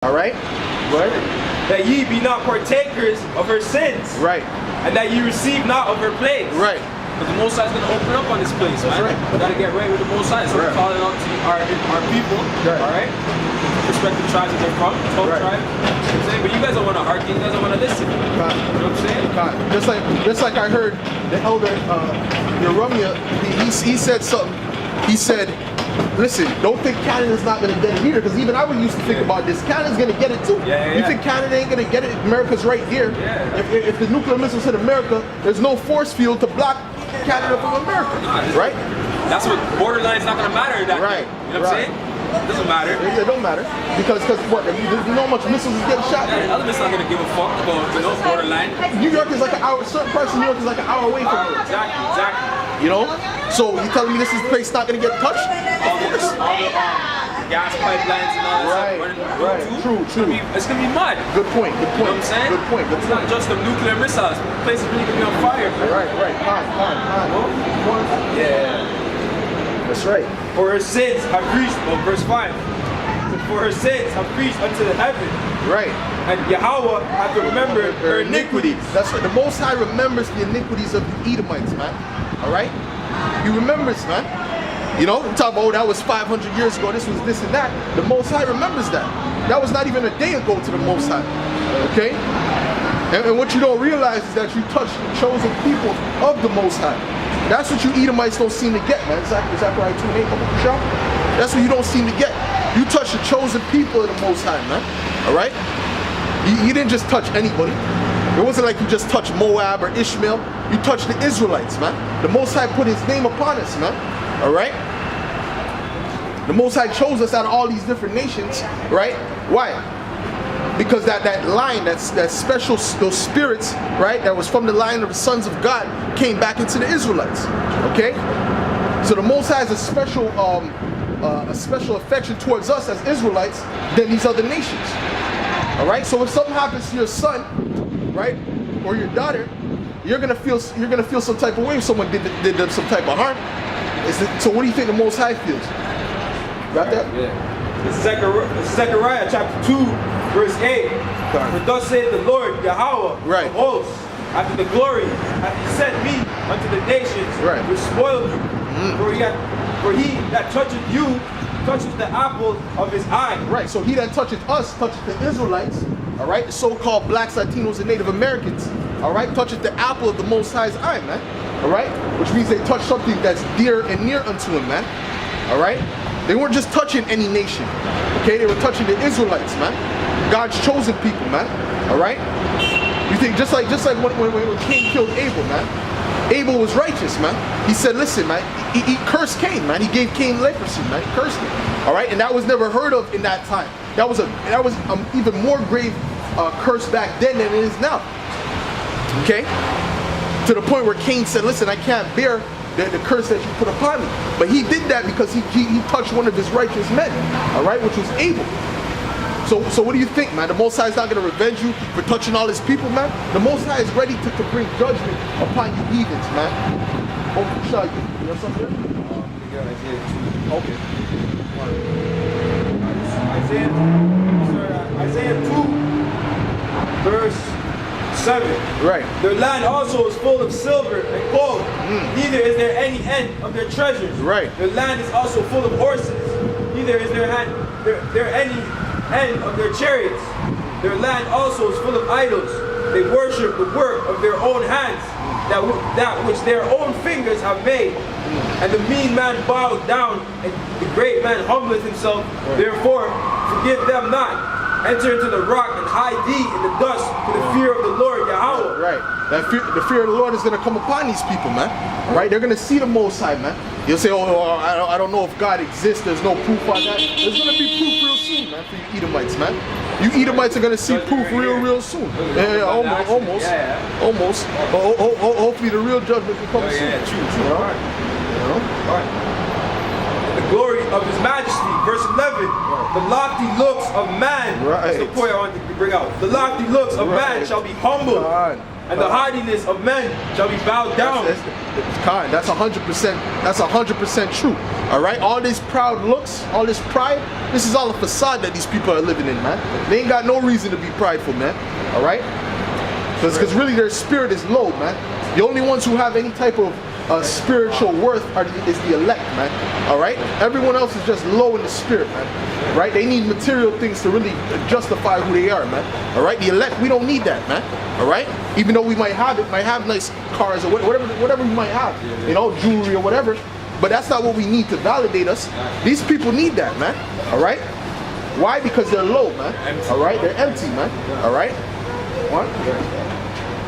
All right? Right? That ye be not partakers of her sins. Right. And that ye receive not of her plagues. Right. Because the Most High is going to open up on this place, That's man. right. We got to get right with the Most High. So we're calling out to our people, Right. all right? Respective tribes that they're from, 12 Right. tribes. You know what I'm saying? But you guys don't want to hearken, you guys don't want to listen. You know what I'm saying? God. Just like I heard the elder Yerumia, he said something. He said, listen, don't think Canada's not going to get it either, because even I used to think about this. Canada's going to get it too. You think Canada ain't going to get it? America's right here. If the nuclear missiles hit America, there's no force field to block Canada from America. Right? That's what borderline's not going to matter in that Right. day. You know what I'm saying? It doesn't matter. It don't matter. Because what? You know how much missiles is getting shot? Yeah, the other not going to give a fuck about, borderline. New York is like an hour, certain parts of New York is like an hour away from it. Exactly. You know? So you telling me this is place not going to get touched? All the gas pipelines and all that stuff. Right. True. It's going to be mud. Good point. You know what I'm saying? Good point. It's not just the nuclear missiles. The place is really going to be on fire. Right. Time. Yeah. That's right. For her sins have reached, verse 5. For her sins have reached unto the heaven. Right. And Yahweh hath remembered her iniquities. That's right. The Most High remembers the iniquities of the Edomites, man. All right? He remembers, man. You know, we talk about, oh, that was 500 years ago, this was this and that. The Most High remembers that. That was not even a day ago to the Most High. Okay? And what you don't realize is that you touch the chosen people of the Most High. That's what you Edomites don't seem to get, man. Zechariah 2:8. That's what you don't seem to get. You touch the chosen people of the Most High, man. All right? You didn't just touch anybody. It wasn't like you just touched Moab or Ishmael. You touched the Israelites, man. The Most High put his name upon us, man. All right? The Most High chose us out of all these different nations, right? Why? Because that line, that special, those spirits, right, that was from the line of the sons of God came back into the Israelites. Okay? So the Most High has a special affection towards us as Israelites than these other nations. All right? So if something happens to your son, right, or your daughter, you're gonna feel some type of way if someone did them some type of harm. So what do you think the Most High feels? Got that? Yeah. This is Zechariah chapter 2, verse 8. For thus saith the Lord Yahweh of hosts, after the glory hath he sent me unto the nations which spoiled you. For he that toucheth you touches the apple of his eye. Right, so he that touches us touches the Israelites, all right, the so-called blacks, Latinos, and Native Americans, all right, touches the apple of the Most High's eye, man, all right, which means they touch something that's dear and near unto him, man, all right. They weren't just touching any nation, okay, they were touching the Israelites, man, God's chosen people, man, all right. You think just like when Cain killed Abel, man. Abel was righteous, man. He said, listen, man, he cursed Cain, man. He gave Cain leprosy, man. He cursed him. All right, and that was never heard of in that time. That was even more grave curse back then than it is now. Okay, to the point where Cain said, listen, I can't bear the curse that you put upon me. But he did that because he touched one of his righteous men, all right, which was Abel. So what do you think, man? The Most High is not going to revenge you for touching all his people, man? The Most High is ready to bring judgment upon you heathens, man. Oh, shall you? You know something? Okay. Isaiah 2, verse 7. Right. Their land also is full of silver and gold. Neither is there any end of their treasures. Right. Their land is also full of horses. Neither is there any end of their chariots. Their land also is full of idols. They worship the work of their own hands, that which their own fingers have made. And the mean man bows down, and the great man humbleth himself. Therefore, forgive them not. Enter into the rock and hide thee in the dust for the fear of the Lord Yahweh. Right. The fear of the Lord is going to come upon these people, man. Right? They're going to see the Most High, man. You'll say, oh, I don't know if God exists. There's no proof on that. There's going to be proof real soon, man, for you Edomites, man. You Edomites are going to see proof real soon. Yeah, almost. Hopefully the real judgment will come soon. Yeah, true. The glory of his majesty, verse 11. The lofty looks of man. That's the point I want to bring out. The lofty looks of man shall be humbled. and the haughtiness of men shall be bowed down. That's 100%. That's 100% true. All right. All these proud looks, all this pride. This is all a facade that these people are living in, man. They ain't got no reason to be prideful, man. All right. Because really their spirit is low, man. The only ones who have any type of spiritual worth is the elect, man. All right. Everyone else is just low in the spirit, man. Right. They need material things to really justify who they are, man. All right. The elect, we don't need that, man. All right. Even though we might have nice cars or whatever we might have, you know, jewelry or whatever. But that's not what we need to validate us. These people need that, man. All right. Why? Because they're low, man. All right. They're empty, man. All right. What?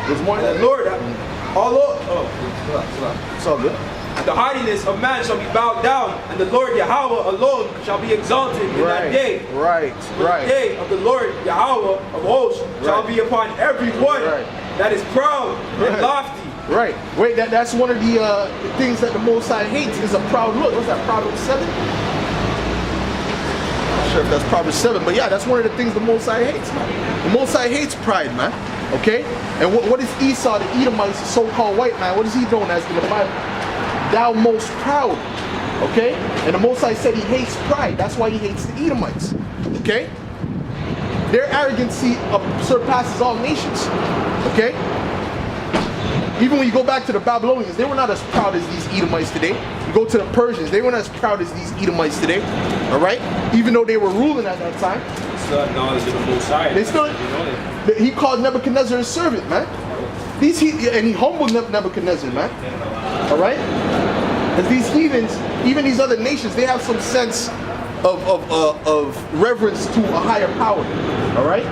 There's more. Lord, although It's all good. the haughtiness of man shall be bowed down, and the Lord Yahweh alone shall be exalted in that day. Right. The day of the Lord Yahweh of hosts shall be upon everyone that is proud and lofty. Right. Wait, that's one of the things that the Most High hates is a proud look. What's that, Proverbs 7? Not sure if that's Proverbs 7, but yeah, that's one of the things the Most High hates, man. The Most High hates pride, man. Okay? And what is Esau, the Edomite, the so-called white man, what is he known as in the Bible? Thou most proud. Okay? And the Most High said he hates pride. That's why he hates the Edomites. Okay? Their arrogancy surpasses all nations. Okay? Even when you go back to the Babylonians, they were not as proud as these Edomites today. You go to the Persians, they weren't as proud as these Edomites today. All right? Even though they were ruling at that time. Still acknowledge the Most High. They still, he called Nebuchadnezzar his servant, man. And he humbled Nebuchadnezzar, man. All right? Because these heathens, even these other nations, they have some sense of reverence to a higher power. All right?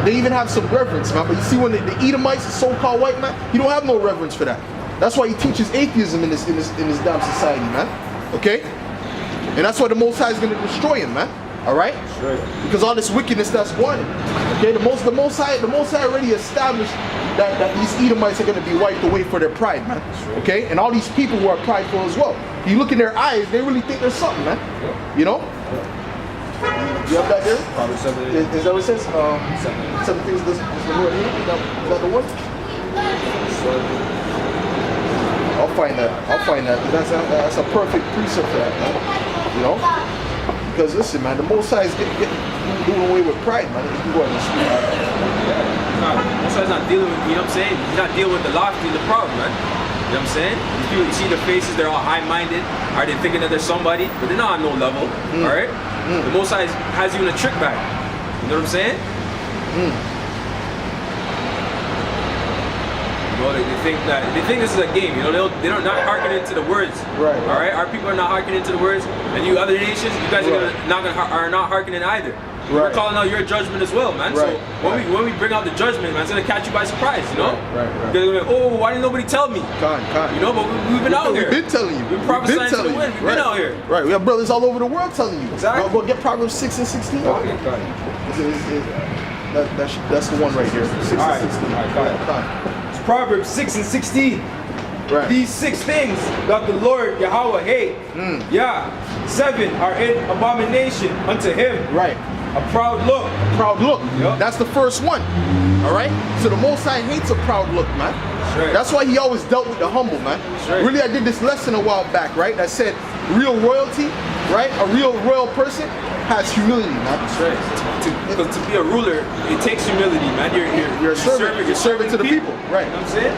They even have some reverence, man. But you see, when the Edomites, the so-called white man, he don't have no reverence for that. That's why he teaches atheism in this damn society, man. Okay? And that's why the Most High is going to destroy him, man. All right? Sure. Because all this wickedness that's going. Okay? The Most High already established that these Edomites are going to be wiped away for their pride, man. Okay? And all these people who are prideful as well. You look in their eyes, they really think they're something, man. You know? You have that there? Proverbs 7. Is that what it says? 7 things does the Lord hate? Is that the one? I'll find that. That's a perfect precept for that, man. You know? Because listen, man, the Most High is doing away with pride, man. You can go ahead and speak. Most High's not dealing with, you know what I'm saying? He's not dealing with the lofty and the proud, man. You know what I'm saying? These people, you see their faces, they're all high-minded. Are they thinking that they're somebody? But they're not on no level, all right? The Most High has you in a trick bag. You know what I'm saying? You know, they think this is a game. You know, they're not hearkening to the words. Right. All right. Our people are not hearkening to the words, and you other nations, you guys are not hearkening either. We're calling out your judgment as well, man. Right. So when we bring out the judgment, man, it's gonna catch you by surprise. You know. Right. Because they're gonna be, oh, why didn't nobody tell me? Con. You know, but we've been out here. We've been telling you. We've been prophesying to the wind. We've been out here. Right. We have brothers all over the world telling you. Exactly. Go get Proverbs 6 and 16. Okay, got That's the one right here. 6 All right. and 16. All right, got it. Con. It's Proverbs 6 and 16. Right. These 6 things doth the Lord Yahweh hate. 7 are an abomination unto him. Right. A proud look. Proud look. Yep. That's the first one. All right. So the Most High hates a proud look, man. Right. That's why he always dealt with the humble, man. Right. Really, I did this lesson a while back, right? That said, real royalty, right? A real royal person has humility, man. That's right. Because to be a ruler, it takes humility, man. You're a servant. You're serving to the people. Right. You know what I'm saying?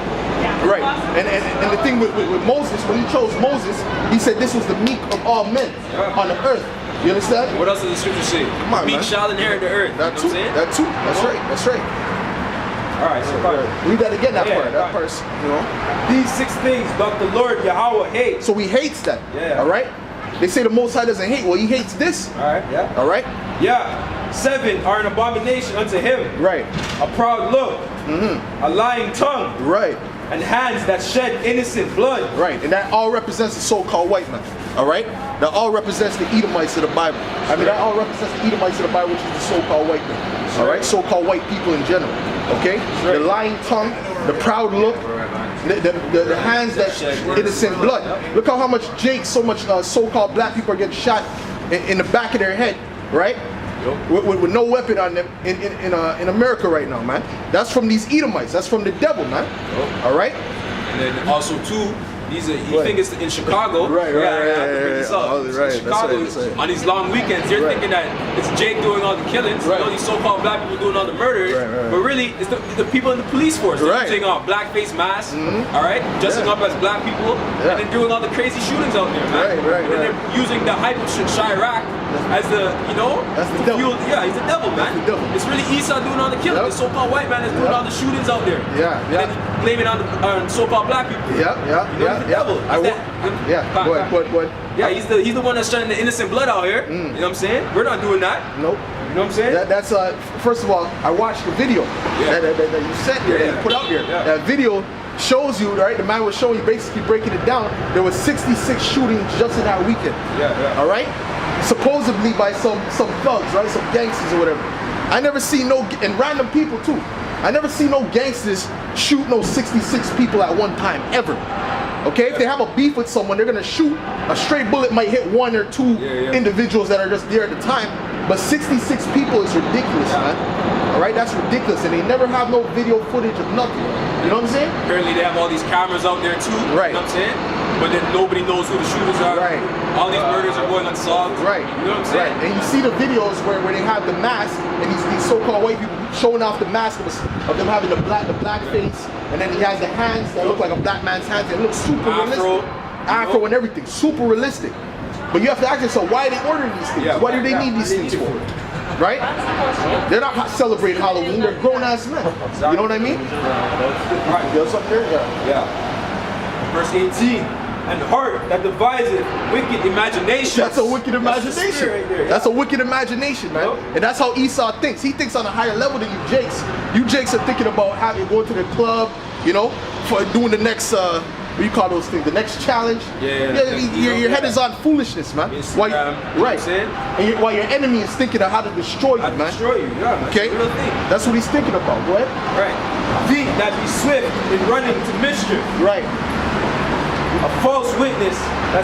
Right. And the thing with Moses, when he chose Moses, he said this was the meek of all men on the earth. You understand? What else does the scripture say? Come on, meek man. shall inherit the earth. That too. You know what I'm saying? That too. That's right. That's right. All right, so Read that again, that Yeah, part. That right. part, you know. these 6 things doth the Lord Yahweh hate. So he hates that. Yeah. All right? They say the Most High doesn't hate. Well, he hates this. All right, yeah. All right? Yeah. 7 are an abomination unto him. Right. A proud look. A lying tongue. Right. And hands that shed innocent blood. Right. And that all represents the so-called white man. All right? That all represents the Edomites of the Bible. I mean, that all represents the Edomites of the Bible, which is the so-called white man. All right? So-called white people in general. Okay? The lying tongue, the proud look, the hands that innocent blood. Look how much so much so-called black people are getting shot in the back of their head, right? with no weapon on them in America right now, man. That's from these Edomites. That's from the devil, man. All right. And then also too, you think it's in Chicago. Right. In Chicago, That's right. on these long weekends, you're thinking that it's Jake doing all the killings, Right. you know, these so-called black people doing all the murders, Right. but really, it's the people in the police force. They're Right. using blackface masks, all right, dressing up as black people, and then doing all the crazy shootings out there, man. Right. And then they're using the hype of Chirac as the, That's the devil. fuel. Yeah, he's the devil, man. the devil. It's really Esau doing all the killing. Yep. The so-called white man is doing all the shootings out there. Yeah. And then blaming on the so-called black people. Yeah. You know, he's the devil. Go ahead. Yeah, he's the one that's shedding the innocent blood out here. You know what I'm saying? We're not doing that. Nope. You know what I'm saying? That's first of all, I watched the video that you sent here, that you put out here. Yeah. That video shows you, right? The man was showing you, basically breaking it down. There was 66 shootings just in that weekend. Yeah. All right, supposedly by some thugs, right? Some gangsters or whatever. I never see and random people too. I never see no gangsters shoot no 66 people at one time ever. Okay, if they have a beef with someone, they're gonna shoot. A stray bullet might hit one or two individuals that are just there at the time, but 66 people is ridiculous, man. All right, that's ridiculous, and they never have no video footage of nothing. You know what I'm saying? Apparently they have all these cameras out there too. Right. You know what I'm saying? But then nobody knows who the shooters are. Right. All these murders are going unsolved. Right. You know what I'm saying? Right. And you see the videos where they have the mask and these so-called white people showing off the mask of them having the black face, and then he has the hands that look like a black man's hands. It looks super realistic. Afro and everything, super realistic. But you have to ask yourself, why are they ordering these things? Why do they need these things for? Right? They're not celebrating Halloween. They're grown-ass men. You know what I mean? Right. There's something there? Yeah. Verse 18. And heart that deviseth wicked imagination. That's a wicked imagination. That's the spirit right there. That's a wicked imagination, man. Yep. And that's how Esau thinks. He thinks on a higher level than you Jakes. You Jakes are thinking about having going to the club, you know, for doing the next what do you call those things? The next challenge. Your head is on foolishness, man. While while your enemy is thinking of how to destroy you, man. Destroy you, yeah, man. Okay? It's a real thing. That's what he's thinking about. Go ahead. Right. Feet that be swift in running to mischief. Right. A false witness that's